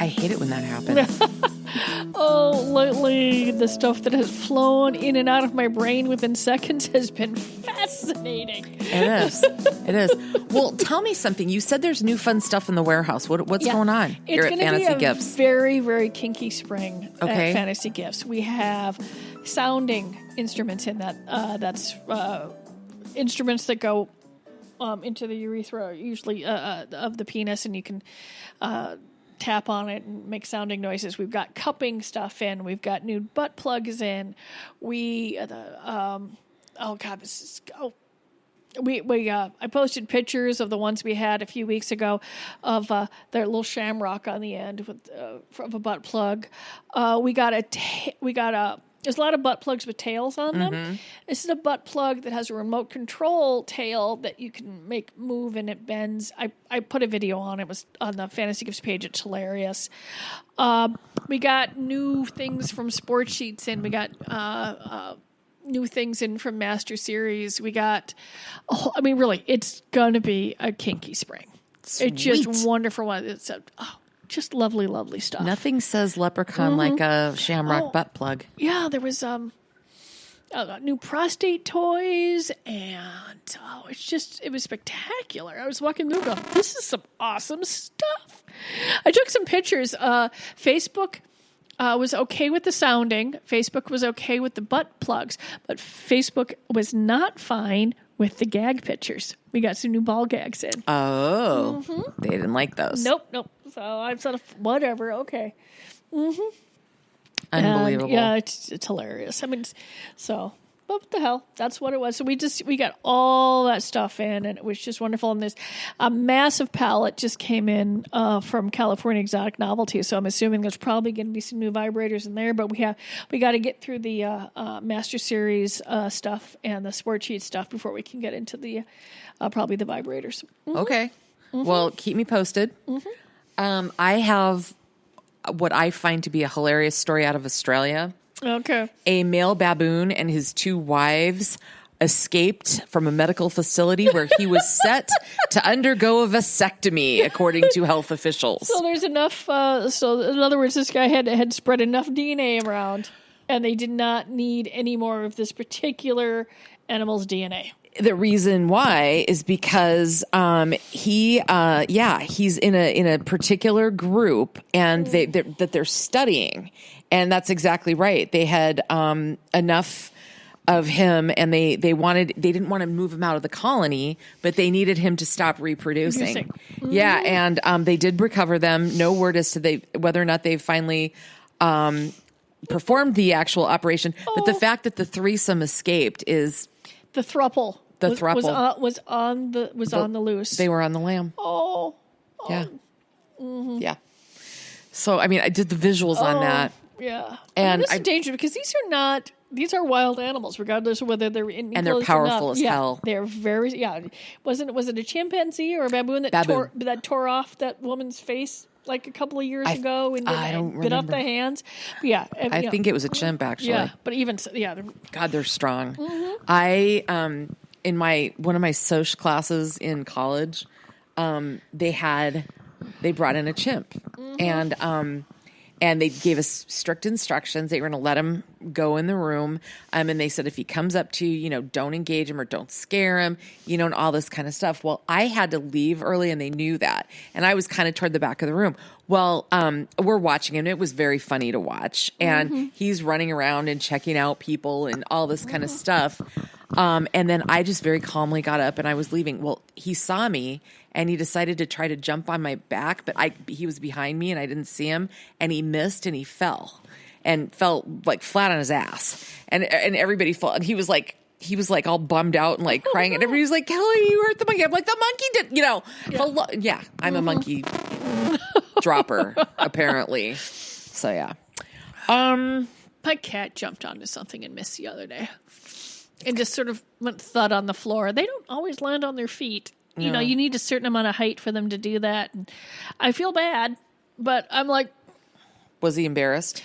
hate it when that happens. Lately, the stuff that has flown in and out of my brain within seconds has been fascinating. It is. Well, tell me something. You said there's new fun stuff in the warehouse. What's going on here at Fantasy Gifts? Very, very kinky spring at Okay. Fantasy Gifts. We have sounding instruments in that. That's instruments that go into the urethra, usually of the penis, and you can tap on it and make sounding noises. We've got cupping stuff in. We've got new butt plugs in. I posted pictures of the ones we had a few weeks ago of their little shamrock on the end with of a butt plug. There's a lot of butt plugs with tails on them. This is a butt plug that has a remote control tail that you can make move and it bends. I put a video on it. It was on the Fantasy Gifts page. It's hilarious. We got new things from Sport Sheets in. We got new things in from Master Series. We got, really, it's going to be a kinky spring. Sweet. It's just wonderful. It's just lovely, lovely stuff. Nothing says leprechaun like a shamrock butt plug. Yeah, there was new prostate toys, and it was spectacular. I was walking through going, this is some awesome stuff. I took some pictures. Facebook was okay with the sounding. Facebook was okay with the butt plugs, but Facebook was not fine with the gag pictures. We got some new ball gags in. Oh, they didn't like those. Nope. So I sort of, whatever, okay. Unbelievable. And, yeah, it's hilarious. But what the hell? That's what it was. So we got all that stuff in, and it was just wonderful. And this a massive pallet just came in from California Exotic Novelty. So I'm assuming there's probably going to be some new vibrators in there. But we got to get through the Master Series stuff and the Sport Sheet stuff before we can get into the probably the vibrators. Okay. Well, keep me posted. I have what I find to be a hilarious story out of Australia. Okay. A male baboon and his 2 wives escaped from a medical facility where he was set to undergo a vasectomy, according to health officials. So there's enough. So in other words, this guy had spread enough DNA around, and they did not need any more of this particular animal's DNA. The reason why is because he's in a particular group and they're studying, and that's exactly right. They had enough of him, and they didn't want to move him out of the colony, but they needed him to stop reproducing. Yeah, and they did recover them. No word as to whether or not they finally performed the actual operation, but the fact that the threesome escaped is the throuple. The throuple was on the loose. They were on the lam. Oh. Yeah. Yeah. So I did the visuals on that. Yeah. And this is dangerous because these are wild animals, regardless of whether they're in. And they're powerful as hell. They're very. Yeah. Was it a chimpanzee or a baboon that tore off that woman's face like a couple of years ago and bit off the hands? But yeah. I think it was a chimp actually. Yeah. But even God, they're strong. In one of my social classes in college, they brought in a chimp, and they gave us strict instructions. They were going to let him go in the room, and they said if he comes up to you, don't engage him or don't scare him, and all this kind of stuff. Well, I had to leave early, and they knew that, and I was kind of toward the back of the room. Well, we're watching him. It was very funny to watch, and he's running around and checking out people and all this kind of stuff. And then I just very calmly got up and I was leaving. Well, he saw me and he decided to try to jump on my back, but he was behind me and I didn't see him, and he missed and he fell like flat on his ass, and everybody fell, and he was like all bummed out and like crying, and everybody was like, "Kelly, you hurt the monkey." I'm like, "The monkey did, yeah, I'm a monkey dropper apparently." So yeah. My cat jumped onto something and missed the other day. And just sort of went thud on the floor. They don't always land on their feet. No. You need a certain amount of height for them to do that. And I feel bad, but I'm like... Was he embarrassed?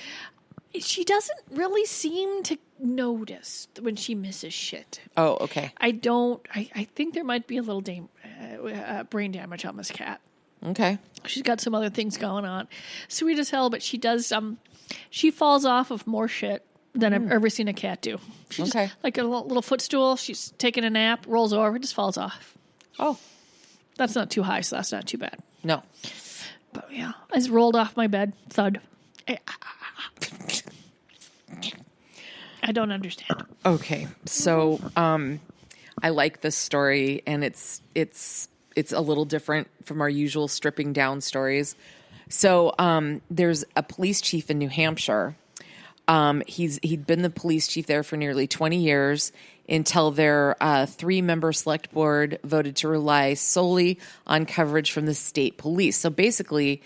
She doesn't really seem to notice when she misses shit. Oh, okay. I think there might be a little brain damage on this cat. Okay. She's got some other things going on. Sweet as hell, but she does, she falls off of more shit than I've ever seen a cat do. She just, like a little footstool, she's taking a nap, rolls over, just falls off. Oh. That's not too high, so that's not too bad. No. But yeah, I just rolled off my bed. Thud. I don't understand. Okay. So, I like this story, and it's a little different from our usual stripping down stories. So, there's a police chief in New Hampshire. He'd been the police chief there for nearly 20 years until their 3-member select board voted to rely solely on coverage from the state police. So basically,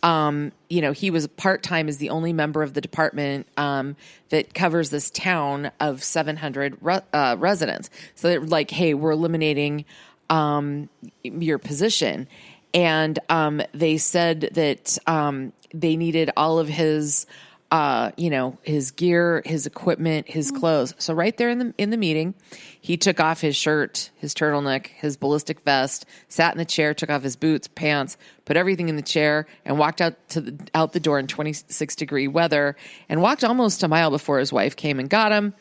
he was part-time as the only member of the department that covers this town of 700 residents. So they're like, hey, we're eliminating your position. And they said that they needed all of his his gear, his equipment, his clothes. So right there in the meeting, he took off his shirt, his turtleneck, his ballistic vest, sat in the chair, took off his boots, pants, put everything in the chair, and walked out the door in 26-degree weather, and walked almost a mile before his wife came and got him.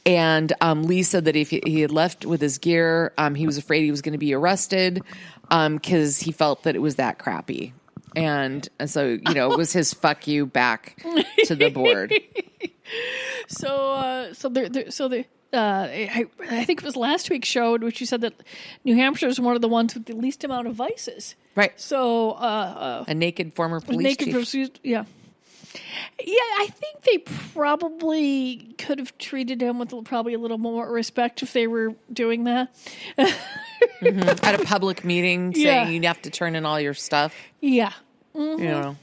And Lee said that if he had left with his gear, he was afraid he was going to be arrested because he felt that it was that crappy. And so, it was his fuck you back to the board. I think it was last week's show in which you said that New Hampshire is one of the ones with the least amount of vices. Right. So, a naked former police chief. Yeah. Yeah, I think they probably could have treated him with probably a little more respect if they were doing that. At a public meeting saying you have to turn in all your stuff. Yeah. Yeah.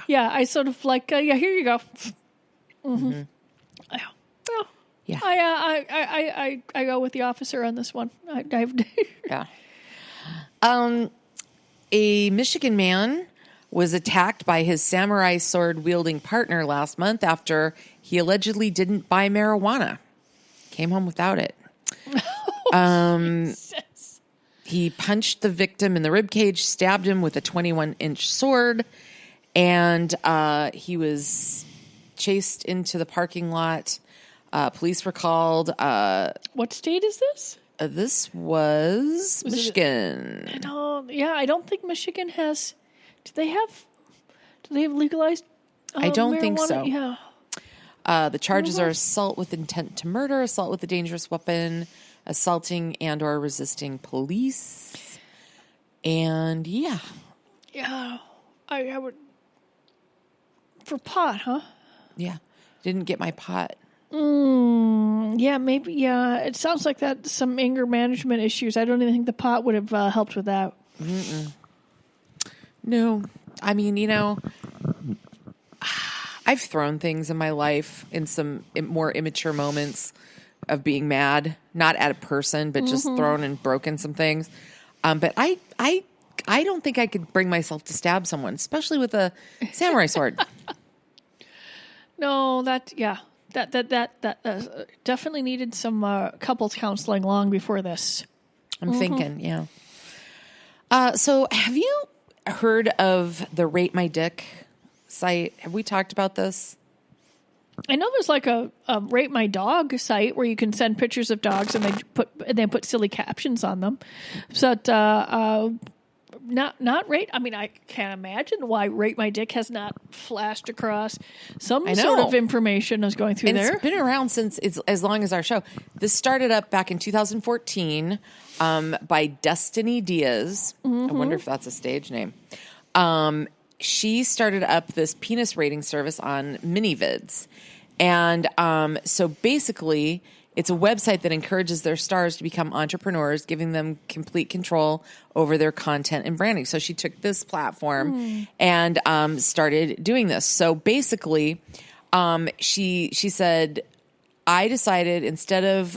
Yeah, I sort of like, here you go. Yeah. I go with the officer on this one. Yeah. A Michigan man was attacked by his samurai sword wielding partner last month after he allegedly didn't buy marijuana. Came home without it. He punched the victim in the ribcage, stabbed him with a 21-inch sword, and he was chased into the parking lot. Police were called. What state is this? This was Michigan. I don't think Michigan has. Do they have legalized? I don't marijuana? think so. Yeah. The charges are assault with intent to murder, assault with a dangerous weapon, assaulting and or resisting police. And yeah. I would for pot, huh? Yeah. Didn't get my pot. Yeah, maybe. Yeah, it sounds like that. Some anger management issues. I don't even think the pot would have helped with that. No, I mean, I've thrown things in my life in some more immature moments of being mad, not at a person, but just thrown and broken some things. But I don't think I could bring myself to stab someone, especially with a samurai sword. No, that definitely needed some couples counseling long before this. I'm thinking, yeah. So have you heard of the Rate My Dick site? Have we talked about this? I know there's like a Rate My Dog site where you can send pictures of dogs and they put silly captions on them. So not rate. I mean, I can't imagine why Rate My Dick has not flashed across some sort of information as going through there. It's been around since as long as our show. This started up back in 2014 by Destiny Diaz. I wonder if that's a stage name. She started up this penis rating service on MiniVids. And so basically, it's a website that encourages their stars to become entrepreneurs, giving them complete control over their content and branding. So she took this platform and started doing this. So basically, she said, I decided instead of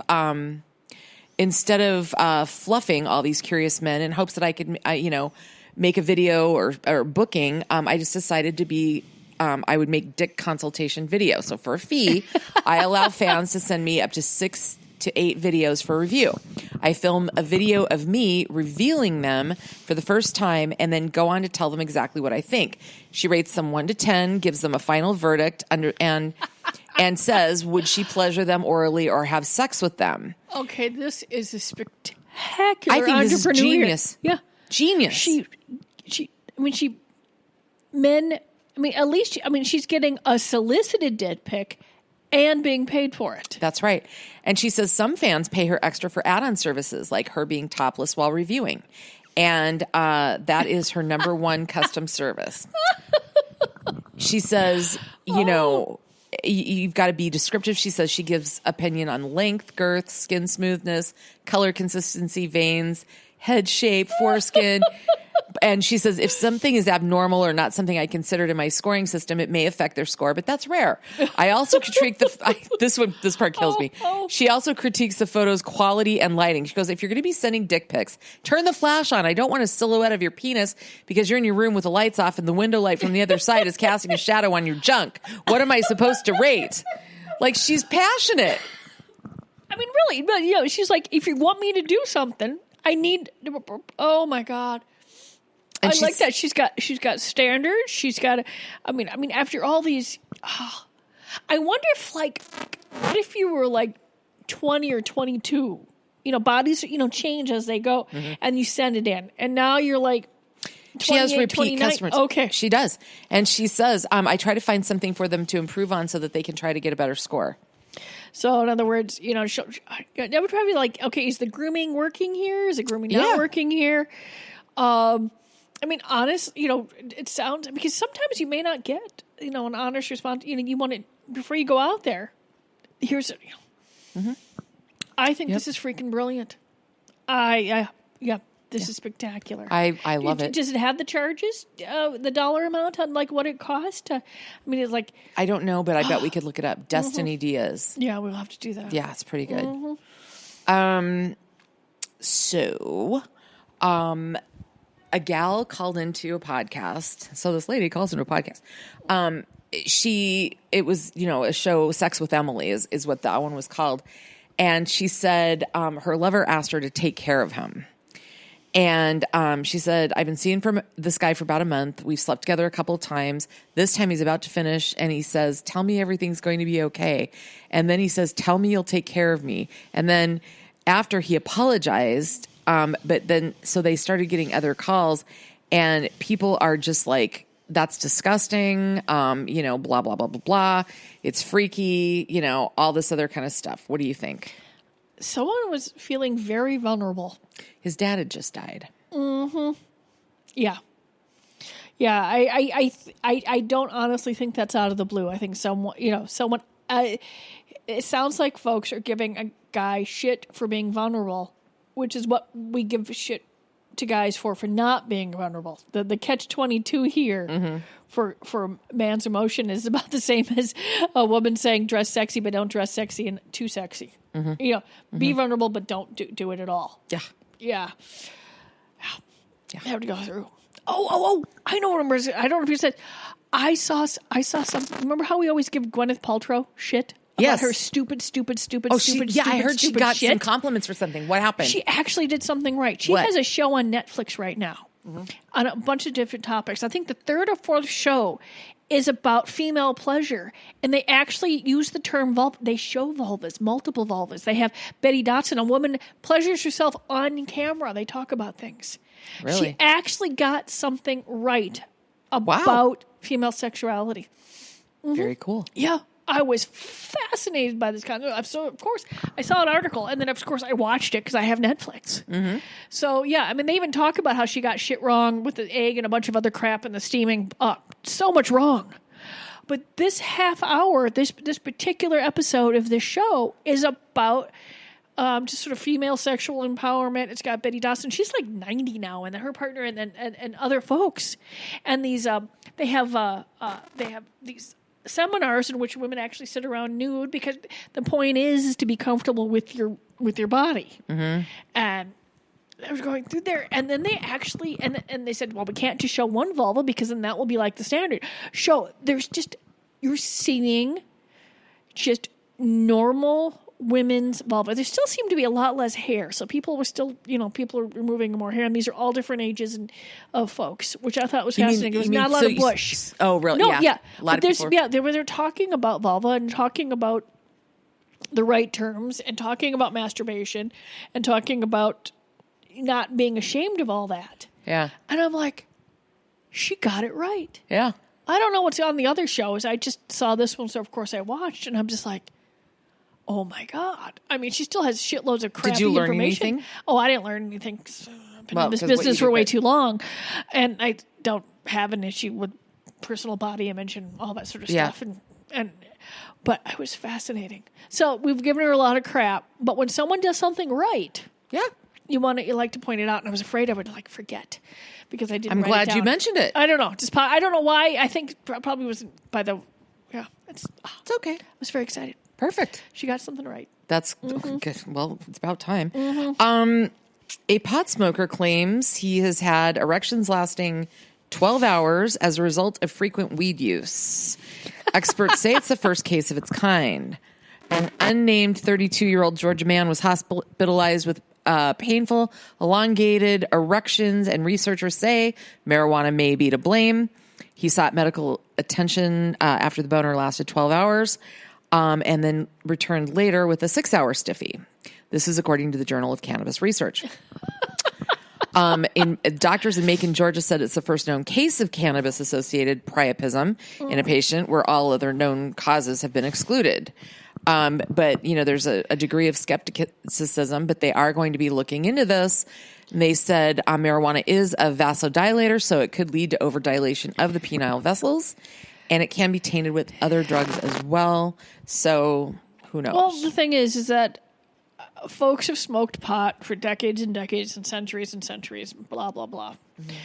fluffing all these curious men in hopes that I could, make a video or booking, I just decided to be. I would make dick consultation video. So for a fee, I allow fans to send me up to 6 to 8 videos for review. I film a video of me revealing them for the first time and then go on to tell them exactly what I think. She rates them 1 to 10, gives them a final verdict and says, would she pleasure them orally or have sex with them? Okay, this is a spectacular I think entrepreneur. this is genius. Yeah. Genius. She's getting a solicited dick pic and being paid for it. That's right. And she says some fans pay her extra for add-on services, like her being topless while reviewing. And that is her number one custom service. She says, you've got to be descriptive. She says she gives opinion on length, girth, skin smoothness, color consistency, veins, head shape, foreskin. And she says, if something is abnormal or not something I considered in my scoring system, it may affect their score, but that's rare. I also critique this part kills me. She also critiques the photo's quality and lighting. She goes, if you're going to be sending dick pics, turn the flash on. I don't want a silhouette of your penis because you're in your room with the lights off and the window light from the other side is casting a shadow on your junk. What am I supposed to rate? Like, she's passionate. I mean, really, but she's like, if you want me to do something, I need, oh my God. And I like that. She's got standards. She's got, after all these, I wonder if what if you were like 20 or 22, bodies, change as they go and you send it in and now you're like, she has repeat 29. customers. Okay. She does. And she says, I try to find something for them to improve on so that they can try to get a better score. So in other words, that would probably be like, okay, is the grooming working here? Is the grooming not working here? Honest, it sounds, because sometimes you may not get, an honest response. You want it before you go out there. Here's, I think this is freaking brilliant. This is spectacular. I love it. Does it have the charges, the dollar amount on what it cost? It's like, I don't know, but I bet we could look it up. Destiny Diaz. Yeah, we'll have to do that. Yeah, it's pretty good. A gal called into a podcast. So this lady calls into a podcast. It was, a show, Sex with Emily is what that one was called. And she said her lover asked her to take care of him. And she said, I've been seeing from this guy for about a month. We've slept together a couple of times. This time he's about to finish and he says, tell me everything's going to be okay. And then he says, tell me you'll take care of me. And then after he apologized, but then, so they started getting other calls and people are just like, that's disgusting. Blah, blah, blah, blah, blah. It's freaky, all this other kind of stuff. What do you think? Someone was feeling very vulnerable. His dad had just died. Mm-hmm. Yeah. Yeah. I don't honestly think that's out of the blue. I think someone, it sounds like folks are giving a guy shit for being vulnerable, which is what we give shit to guys for not being vulnerable. The catch-22 here for man's emotion is about the same as a woman saying dress sexy, but don't dress sexy and too sexy. Be vulnerable, but don't do it at all. Yeah. I have to go through. Oh! I know what I don't know if you said. I saw something. Remember how we always give Gwyneth Paltrow shit about her stupid. I heard she got some compliments for something. What happened? She actually did something right. She has a show on Netflix right now on a bunch of different topics. I think the 3rd or 4th show is about female pleasure, and they actually use the term vulva. They show vulvas, multiple vulvas. They have Betty Dotson, a woman pleasures herself on camera. They talk about things. Really? She actually got something right about female sexuality. Very cool. Yeah. I was fascinated by this kind of stuff. So, of course, I saw an article, and then, of course, I watched it because I have Netflix. So, yeah, they even talk about how she got shit wrong with the egg and a bunch of other crap and the steaming up. So much wrong. But this half hour, this particular episode of this show is about just sort of female sexual empowerment. It's got Betty Dawson. She's like 90 now, and her partner and other folks. And these they have these seminars in which women actually sit around nude because the point is to be comfortable with your body. And I was going through there, and then they actually and they said, well, we can't just show one vulva because then that will be like the standard. You're seeing just normal women's vulva. There still seemed to be a lot less hair. So people were still, people are removing more hair. And these are all different ages of folks, which I thought was fascinating. There was not a lot of bush. Oh, really? No, yeah. A lot of people. They're talking about vulva and talking about the right terms and talking about masturbation and talking about not being ashamed of all that. Yeah. And I'm like, she got it right. Yeah. I don't know what's on the other shows. I just saw this one, so of course I watched, and I'm just like, oh my God. I mean, she still has shitloads of crappy information. Did you learn anything? Oh, I didn't learn anything. I've been in this business for way too long, and I don't have an issue with personal body image and all that sort of stuff. But it was fascinating. So we've given her a lot of crap, but when someone does something right, you like to point it out, and I was afraid I would forget because I didn't. I'm glad you mentioned it. I don't know. I don't know why. I think probably wasn't by the. Yeah, it's okay. I was very excited. Perfect. She got something right. That's good. Well, it's about time. A pot smoker claims he has had erections lasting 12 hours as a result of frequent weed use. Experts say it's the first case of its kind. An unnamed 32-year-old Georgia man was hospitalized with painful, elongated erections, and researchers say marijuana may be to blame. He sought medical attention after the boner lasted 12 hours. And then returned later with a 6-hour stiffy. This is according to the Journal of Cannabis Research. Doctors in Macon, Georgia said it's the first known case of cannabis-associated priapism in a patient where all other known causes have been excluded. But, there's a degree of skepticism, but they are going to be looking into this. And they said marijuana is a vasodilator, so it could lead to overdilation of the penile vessels. And it can be tainted with other drugs as well. So who knows? Well, the thing is that folks have smoked pot for decades and decades and centuries, blah, blah, blah. Mm-hmm.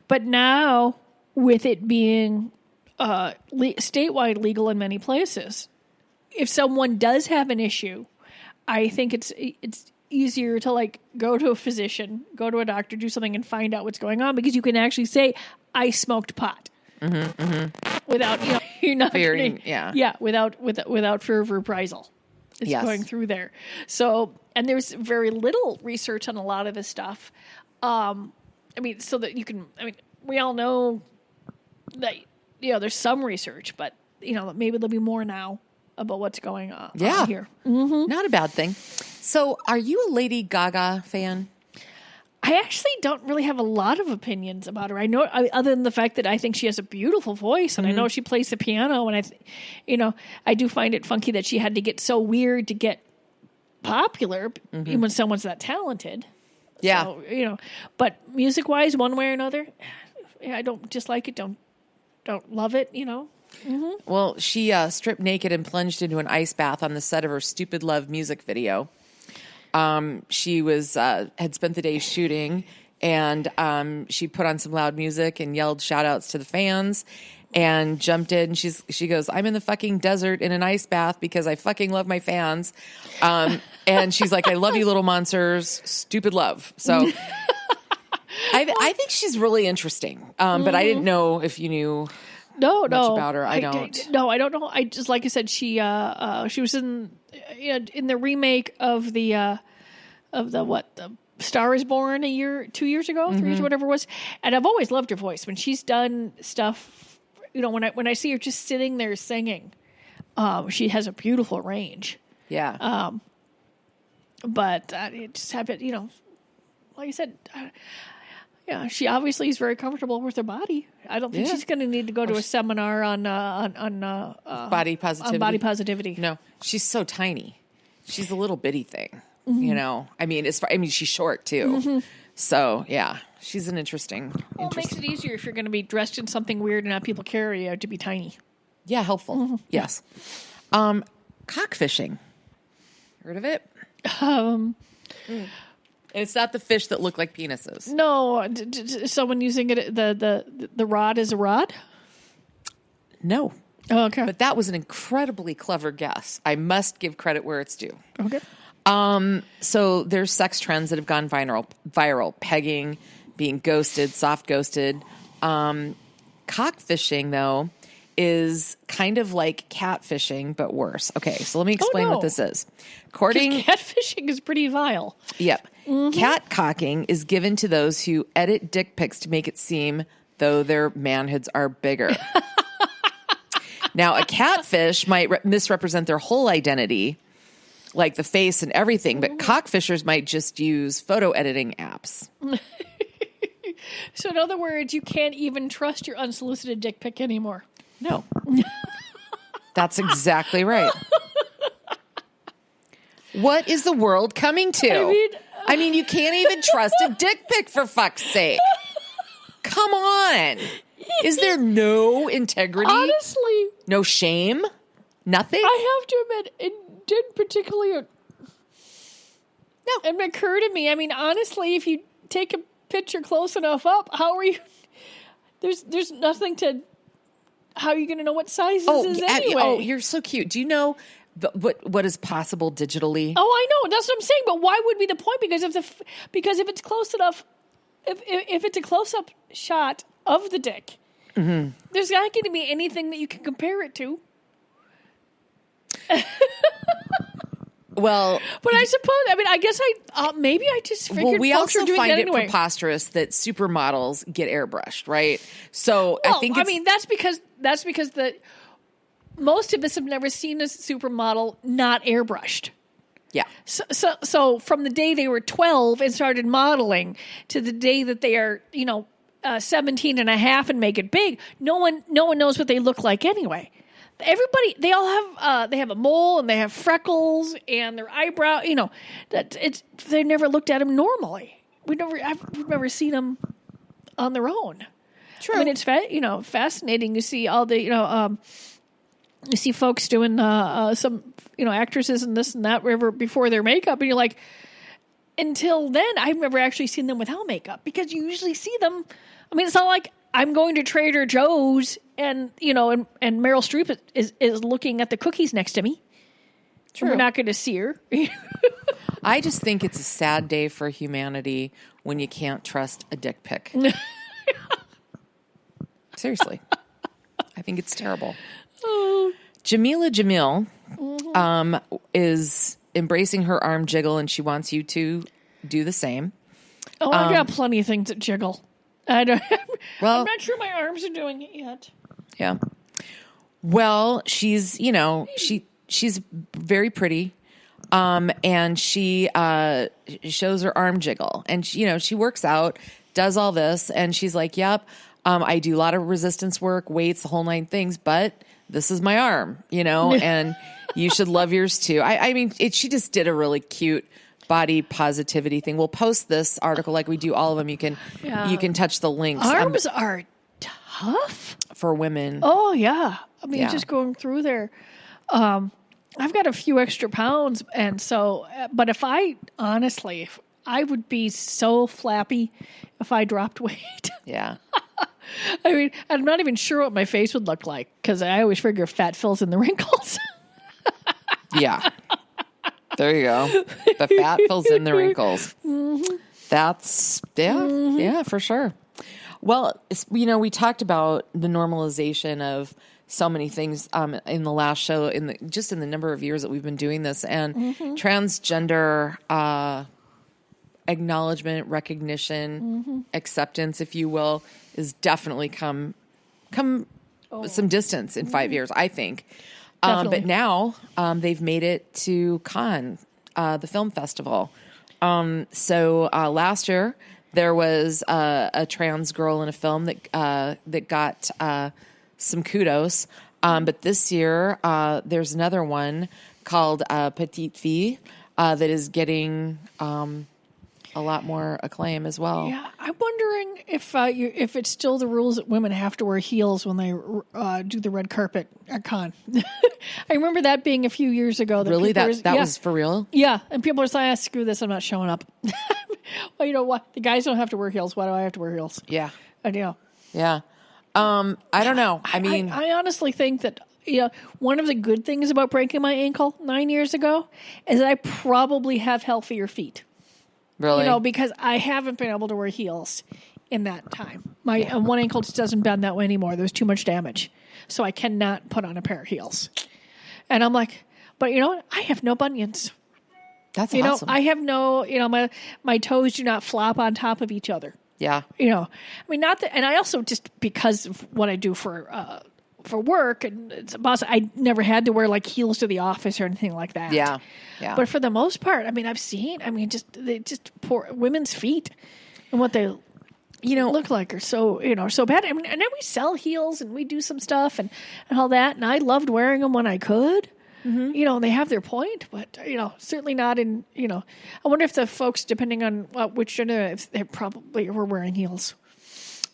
But now, with it being statewide legal in many places, if someone does have an issue, I think it's easier to go to a physician, go to a doctor, do something and find out what's going on, because you can actually say, I smoked pot. Mm-hmm, mm-hmm. Without, you're not fearing, without fear of reprisal. It's going through there. So, and there's very little research on a lot of this stuff. So that you can, we all know that, there's some research, but, maybe there'll be more now about what's going on here. Mm-hmm. Not a bad thing. So, are you a Lady Gaga fan? I actually don't really have a lot of opinions about her. I know, other than the fact that I think she has a beautiful voice, and I know she plays the piano, and I do find it funky that she had to get so weird to get popular when someone's that talented. Yeah. So, but music-wise, one way or another, I don't dislike it, don't love it, Mm-hmm. Well, she stripped naked and plunged into an ice bath on the set of her Stupid Love music video. She was had spent the day shooting, and she put on some loud music and yelled shout outs to the fans and jumped in. She goes, I'm in the fucking desert in an ice bath because I fucking love my fans. And she's like, I love you, little monsters. Stupid love. So I think she's really interesting. But I didn't know if you knew much about her. I don't know. I just, like I said, she was in the remake of the Star is Born 2 years ago, 3 years, whatever it was. And I've always loved her voice when she's done stuff. When I see her just sitting there singing, she has a beautiful range. Yeah. But it just have it, like I said, she obviously is very comfortable with her body. I don't think she's going to need to go to a seminar on body positivity. On body positivity. No, she's so tiny. She's a little bitty thing. She's short too. So yeah, she's an interesting. Well, it makes it easier if you're going to be dressed in something weird and have people carry you to be tiny. Yeah, helpful. Yes. Cockfishing. Heard of it? It's not the fish that look like penises. No, someone using it. The rod is a rod. No. Oh, okay. But that was an incredibly clever guess. I must give credit where it's due. Okay. So there's sex trends that have gone viral. Pegging, being ghosted, soft ghosted. Cockfishing, though, is kind of like catfishing, but worse. Okay, so let me explain what this is. Catfishing is pretty vile. Yep. Catcocking is given to those who edit dick pics to make it seem though their manhoods are bigger. Now, a catfish might misrepresent their whole identity, like the face and everything, but cockfishers might just use photo editing apps. So in other words, you can't even trust your unsolicited dick pic anymore. No. That's exactly right. What is the world coming to? I mean, you can't even trust a dick pic, for fuck's sake. Come on. Is there no integrity? Honestly. No shame? Nothing? I have to admit, it didn't particularly... No. It occurred to me. I mean, honestly, if you take a picture close enough up, how are you... There's nothing to... How are you going to know what size this is anyway? Oh, you're so cute. Do you know what is possible digitally? Oh, I know. That's what I'm saying. But why would be the point? Because if it's close enough, if it's a close-up shot of the dick, there's not going to be anything that you can compare it to. Well, but I suppose, I mean, I guess maybe I just figured we folks also are doing find that it anyway. preposterous that supermodels get airbrushed, right? So I think that's because most of us have never seen a supermodel not airbrushed. Yeah. So from the day they were 12 and started modeling to the day that they are, 17 and a half and make it big, no one knows what they look like anyway. Everybody, they all have, they have a mole and they have freckles and their eyebrow, they never looked at them normally. We've never seen them on their own. True. I mean, it's fascinating. You see all the, you see folks doing some, actresses and this and that before their makeup, and you're like, until then, I've never actually seen them without makeup, because you usually see them. I mean, it's not like I'm going to Trader Joe's and Meryl Streep is looking at the cookies next to me. True. We're not going to see her. I just think it's a sad day for humanity when you can't trust a dick pic. Seriously. I think it's terrible. Jameela Jamil is embracing her arm jiggle, and she wants you to do the same. Oh, I've got plenty of things that jiggle. I'm not sure my arms are doing it yet. Yeah. Well, she's very pretty. And she shows her arm jiggle, and she works out, does all this, and she's like, yep, I do a lot of resistance work, weights, the whole 9 things, but this is my arm, and you should love yours too. I mean, she just did a really cute body positivity thing. We'll post this article like we do all of them. You can touch the links. Arms are tough for women. Oh yeah. I mean, just going through there. I've got a few extra pounds, and so, but if I would be so flappy if I dropped weight. Yeah. I mean, I'm not even sure what my face would look like, because I always figure fat fills in the wrinkles. Yeah. There you go. The fat fills in the wrinkles. Mm-hmm. That's, yeah, for sure. Well, we talked about the normalization of so many things in the last show, in the number of years that we've been doing this, and transgender acknowledgement, recognition, acceptance, if you will, is definitely come some distance in 5 years, I think. But now they've made it to Cannes, the film festival. So last year there was a trans girl in a film that got some kudos. But this year there's another one called Petite Fille that is getting a lot more acclaim as well. Yeah, I'm wondering if it's still the rules that women have to wear heels when they do the red carpet at Cannes. I remember that being a few years ago. Really? That was for real? Yeah, and people are saying, screw this, I'm not showing up. Well, you know what? The guys don't have to wear heels. Why do I have to wear heels? Yeah. I know. Yeah. I don't know. I mean... I honestly think that one of the good things about breaking my ankle 9 years ago is that I probably have healthier feet. Really? Because I haven't been able to wear heels in that time. My one ankle just doesn't bend that way anymore. There's too much damage. So I cannot put on a pair of heels. And I'm like, but you know what? I have no bunions. That's you awesome. I have no, my toes do not flop on top of each other. Yeah. I mean, not that, and I also just, because of what I do for work, and it's a boss, I never had to wear like heels to the office or anything like that. Yeah. Yeah. But for the most part, I mean, just poor women's feet and what they look like are so, so bad. I mean, and then we sell heels and we do some stuff and all that. And I loved wearing them when I could. Mm-hmm. They have their point, but, certainly not in, I wonder if the folks, depending on which gender, if they probably were wearing heels.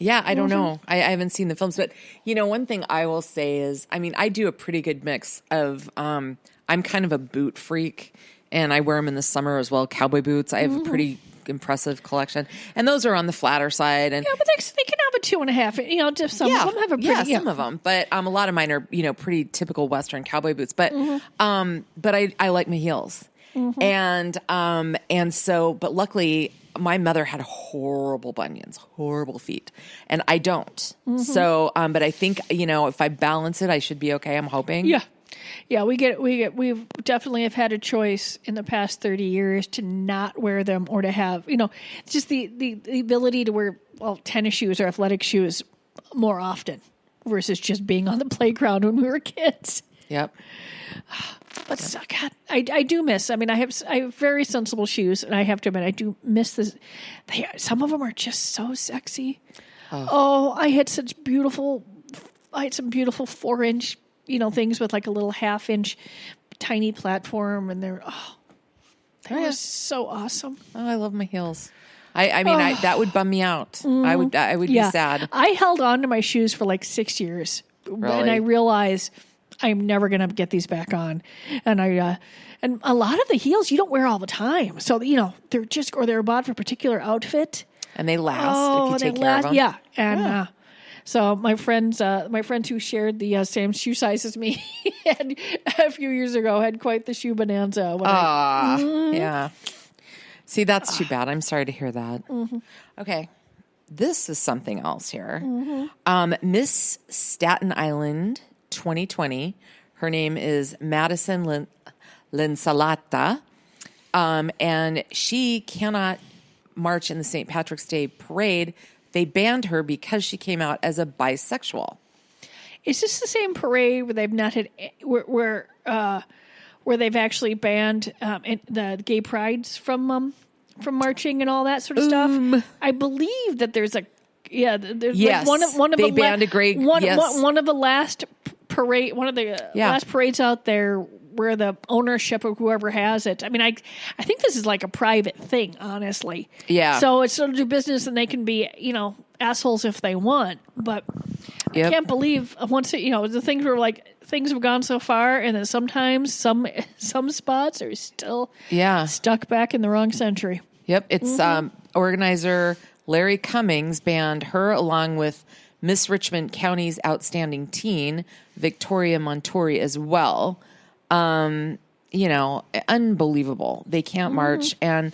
Yeah, I don't know. I haven't seen the films, but, one thing I will say is, I mean, I do a pretty good mix of, I'm kind of a boot freak, and I wear them in the summer as well, cowboy boots. I have a pretty impressive collection, and those are on the flatter side. And but they can have a 2.5. Just some of them have a pretty. Some of them, but a lot of mine are pretty typical Western cowboy boots. But but I like my heels, and but luckily my mother had horrible bunions, horrible feet, and I don't. So but I think if I balance it, I should be okay. I'm hoping. Yeah, we've definitely have had a choice in the past 30 years to not wear them or to have, just the ability to wear, tennis shoes or athletic shoes more often versus just being on the playground when we were kids. Yep. But God, I do miss. I mean, I have very sensible shoes, and I have to admit, I do miss this. Some of them are just so sexy. I had some beautiful 4-inch. Things with like a little 1/2-inch tiny platform, and they were so awesome. Oh, I love my heels. I mean, that would bum me out. I would be sad. I held on to my shoes for like 6 years, Really? and I realized I'm never going to get these back on. And and a lot of the heels you don't wear all the time, so they're bought for a particular outfit, and they last if you take care of them. Yeah, and. So my friend who shared the same shoe size as me had, a few years ago had quite the shoe bonanza. Yeah. See, that's too bad. I'm sorry to hear that. Okay. This is something else here. Miss Staten Island 2020. Her name is Madison Linsalata. And she cannot march in the St. Patrick's Day parade. They banned her because she came out as a bisexual. Is this the same parade where they've not had where they've actually banned the gay prides from marching and all that sort of stuff? I believe that there's yes, like one of they the banned a great one of the last parade last parades out there where the ownership of whoever has it. I mean, I think this is like a private thing, honestly. Yeah. So it's sort of do business, and they can be, assholes if they want. But I can't believe once the things were like things have gone so far, and then sometimes some spots are still stuck back in the wrong century. Yep. It's organizer Larry Cummings banned her along with Miss Richmond County's outstanding teen Victoria Montori as well. Unbelievable. They can't march. And,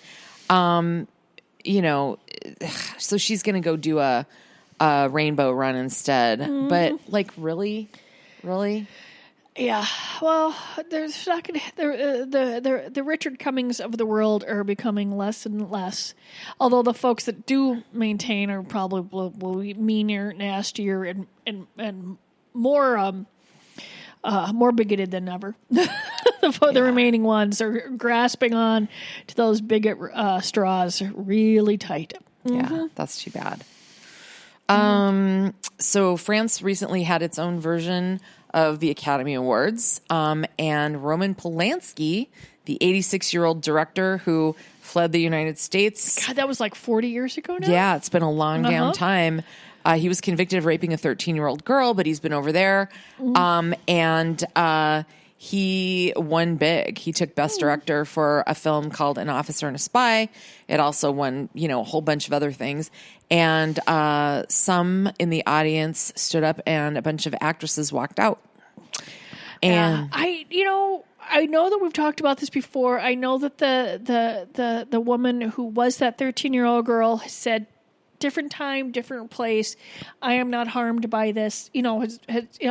so she's going to go do a rainbow run instead. But like, really? Yeah. Well, there's not going to, the Richard Cummings of the world are becoming less and less. Although the folks that do maintain are probably will be meaner, nastier, and more bigoted than ever. The remaining ones are grasping on to those bigot straws really tight. Yeah, that's too bad. So France recently had its own version of the Academy Awards, and Roman Polanski, the 86-year-old director who fled the United States. God, that was like 40 years ago now? Yeah, it's been a long damn time. He was convicted of raping a 13-year-old girl, but he's been over there. And he won big. He took Best Director for a film called An Officer and a Spy. It also won, a whole bunch of other things. And some in the audience stood up, and a bunch of actresses walked out. And I know that we've talked about this before. I know that the woman who was that 13-year-old girl said different time, different place. I am not harmed by this, has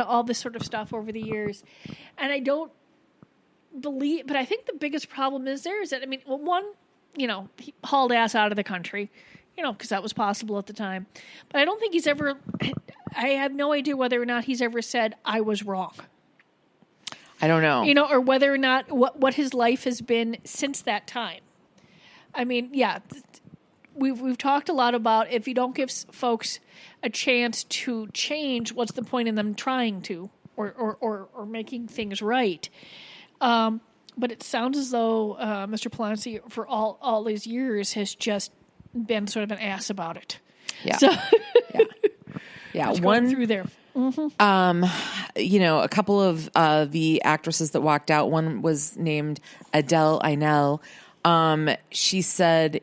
all this sort of stuff over the years. And I don't believe, but I think the biggest problem is that, one, he hauled ass out of the country, because that was possible at the time. But I don't think he's ever, I have no idea whether or not he's ever said, I was wrong. I don't know. Or whether or not what his life has been since that time. We've talked a lot about if you don't give folks a chance to change, what's the point in them trying to or making things right? But it sounds as though Mr. Polanski, for all these years, has just been sort of an ass about it. Yeah. So yeah. One through there. A couple of the actresses that walked out. One was named Adele Ainel. She said,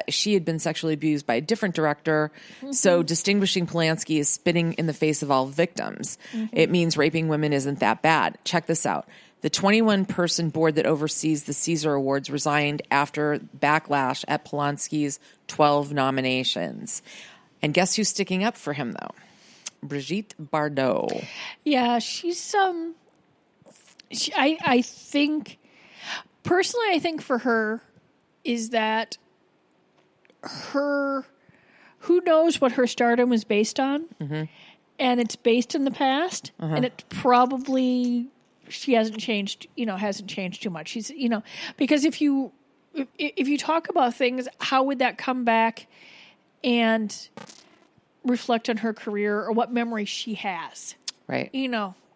she had been sexually abused by a different director. Mm-hmm. So distinguishing Polanski is spitting in the face of all victims. Mm-hmm. It means raping women isn't that bad. Check this out. The 21-person board that oversees the Caesar Awards resigned after backlash at Polanski's 12 nominations. And guess who's sticking up for him, though? Brigitte Bardot. Yeah, she's I think personally, I think for her is that who knows what her stardom was based on, mm-hmm. and it's based in the past, uh-huh. and it probably she hasn't changed too much. She's because if you talk about things, how would that come back and reflect on her career or what memory she has? Right.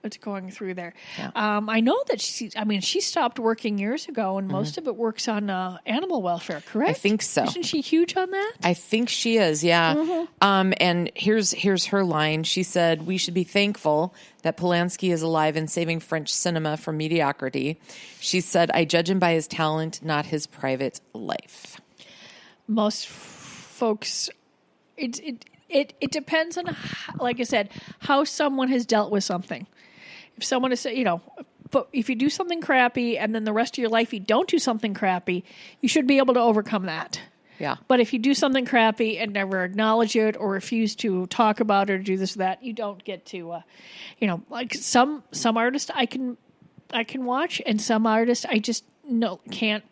What's going through there. Yeah. I know that she stopped working years ago and most of it works on animal welfare, correct? I think so. Isn't she huge on that? I think she is, yeah. Mm-hmm. And here's her line. She said, "We should be thankful that Polanski is alive and saving French cinema from mediocrity." She said, "I judge him by his talent, not his private life." Most folks, it depends on, like I said, how someone has dealt with something. If someone is, but if you do something crappy and then the rest of your life you don't do something crappy, you should be able to overcome that. Yeah. But if you do something crappy and never acknowledge it or refuse to talk about it or do this or that, you don't get to, like some artists I can watch and some artists I just can't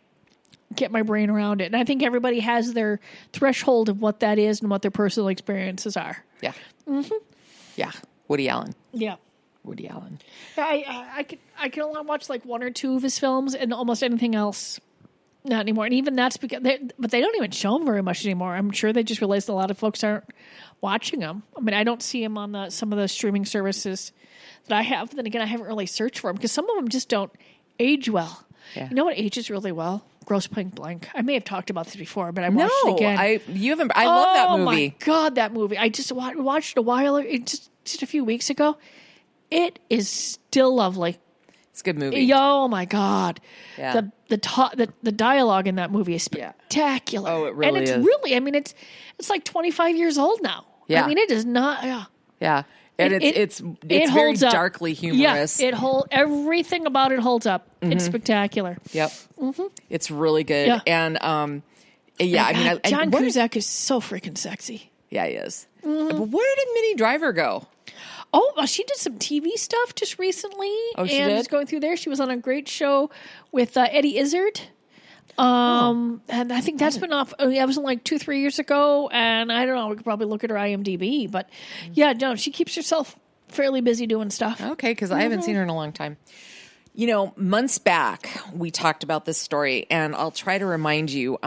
get my brain around it. And I think everybody has their threshold of what that is and what their personal experiences are. Yeah. Mm-hmm. Yeah. Woody Allen. Yeah. Woody Allen. I can only watch like one or two of his films and almost anything else. Not anymore. And even that's because but they don't even show them very much anymore. I'm sure they just realized a lot of folks aren't watching them. I don't see them on some of the streaming services that I have. But then again, I haven't really searched for them because some of them just don't age well. Yeah. You know what ages really well? Gross Point Blank. I may have talked about this before, but I watched it again. You haven't. I love that movie. Oh my God, that movie! I just watched it a while, just a few weeks ago. It is still lovely. It's a good movie. Oh my God! Yeah. The dialogue in that movie is spectacular. Oh, it really is. And it's really, it's like 25 years old now. Yeah. It is not. Yeah. Yeah. And it's very holds up. darkly humorous. Yeah, everything about it holds up. Mm-hmm. It's spectacular. Yep. Mm-hmm. It's really good. Yeah. And John Cusack is so freaking sexy. Yeah, he is. Mm-hmm. But where did Minnie Driver go? Oh, well, she did some TV stuff just recently. Oh, she and did? Was going through there. She was on a great show with Eddie Izzard. And I think that's been off. That was like 2-3 years ago. And I don't know. We could probably look at her IMDb. But yeah, no, she keeps herself fairly busy doing stuff. Okay, because I haven't seen her in a long time. Months back, we talked about this story, and I'll try to remind you.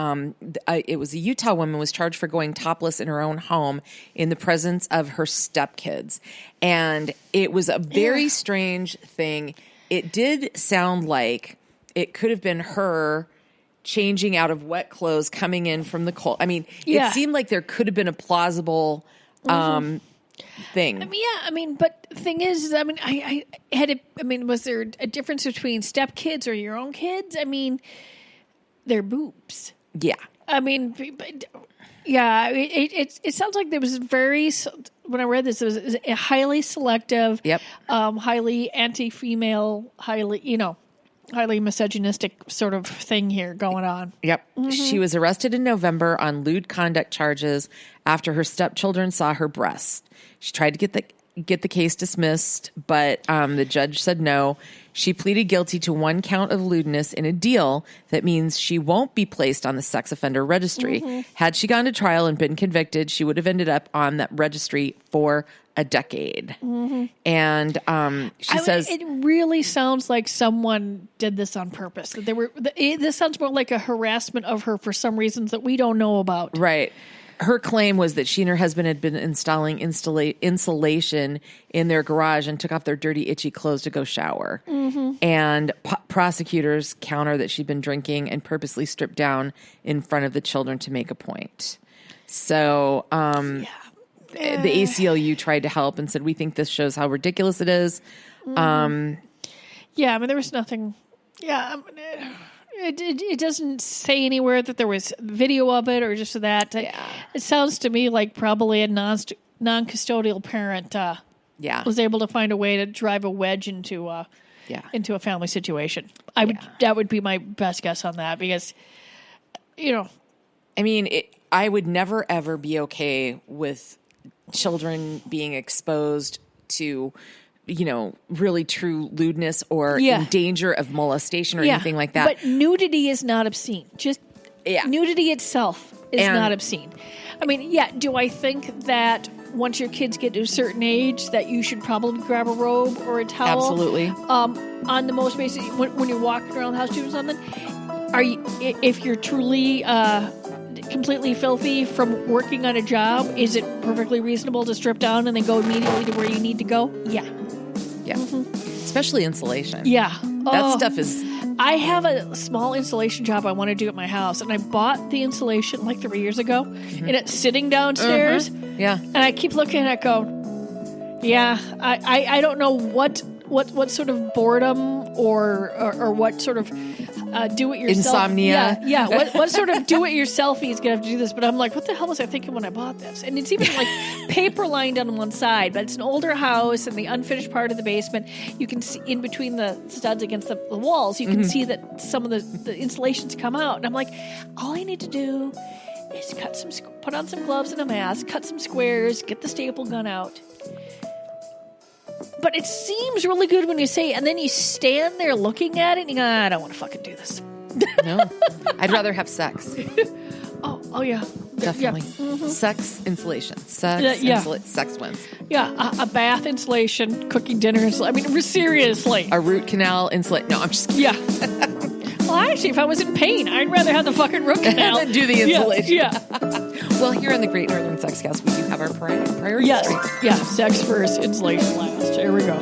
It was a Utah woman was charged for going topless in her own home in the presence of her stepkids. And it was a very strange thing. It did sound like it could have been her changing out of wet clothes, coming in from the cold. It seemed like there could have been a plausible thing. But the thing is, I had was there a difference between stepkids or your own kids? They're boobs. Yeah. It sounds like there was when I read this, it was a highly selective, yep. Highly anti-female, highly, highly misogynistic sort of thing here going on. Yep. She was arrested in November on lewd conduct charges after her stepchildren saw her breasts. She tried to get the case dismissed, but the judge said no. She pleaded guilty to 1 count of lewdness in a deal that means she won't be placed on the sex offender registry. Had she gone to trial and been convicted, she would have ended up on that registry for a decade. And she says it really sounds like someone did this on purpose. That this sounds more like a harassment of her for some reasons that we don't know about. Right. Her claim was that she and her husband had been installing insulation in their garage and took off their dirty, itchy clothes to go shower. And prosecutors counter that she'd been drinking and purposely stripped down in front of the children to make a point. So the ACLU tried to help and said, we think this shows how ridiculous it is. Yeah, I mean, there was nothing. Yeah, It doesn't say anywhere that there was video of it or just that. Yeah. It sounds to me like probably a non-custodial parent was able to find a way to drive a wedge into a family situation. That would be my best guess on that because, I mean, I would never, ever be okay with children being exposed to really true lewdness or in danger of molestation or anything like that. But nudity is not obscene. Just nudity itself is not obscene. I mean, do I think that once your kids get to a certain age that you should probably grab a robe or a towel? Absolutely. On the most basic, when you're walking around the house doing something, if you're truly completely filthy from working on a job, is it perfectly reasonable to strip down and then go immediately to where you need to go? Yeah. Especially insulation. Yeah. That stuff is... I have a small installation job I want to do at my house, and I bought the insulation like 3 years ago, and it's sitting downstairs. Yeah. And I keep looking at it go, I don't know what sort of boredom or what sort of do-it-yourself... Insomnia. Yeah. What sort of do-it-yourselfy is going to have to do this? But I'm like, what the hell was I thinking when I bought this? And it's even like paper-lined on one side, but it's an older house, and the unfinished part of the basement, you can see in between the studs against the walls, you can see that some of the insulations come out. And I'm like, all I need to do is put on some gloves and a mask, cut some squares, get the staple gun out. But it seems really good when you say it, and then you stand there looking at it, and you go, I don't want to fucking do this. No. I'd rather have sex. Oh yeah. Definitely. Yeah. Sex insulation. Sex wins. Yeah, a bath insulation, cooking dinner insulation. I mean, seriously. A root canal insulation. No, I'm just kidding. Yeah. Well, actually, if I was in pain, I'd rather have the fucking root canal. than do the insulation. Yeah. Well, here on the Great Northern Sex Cast, we do have our priority. Yes. Yeah, sex first, insulation last. Here we go.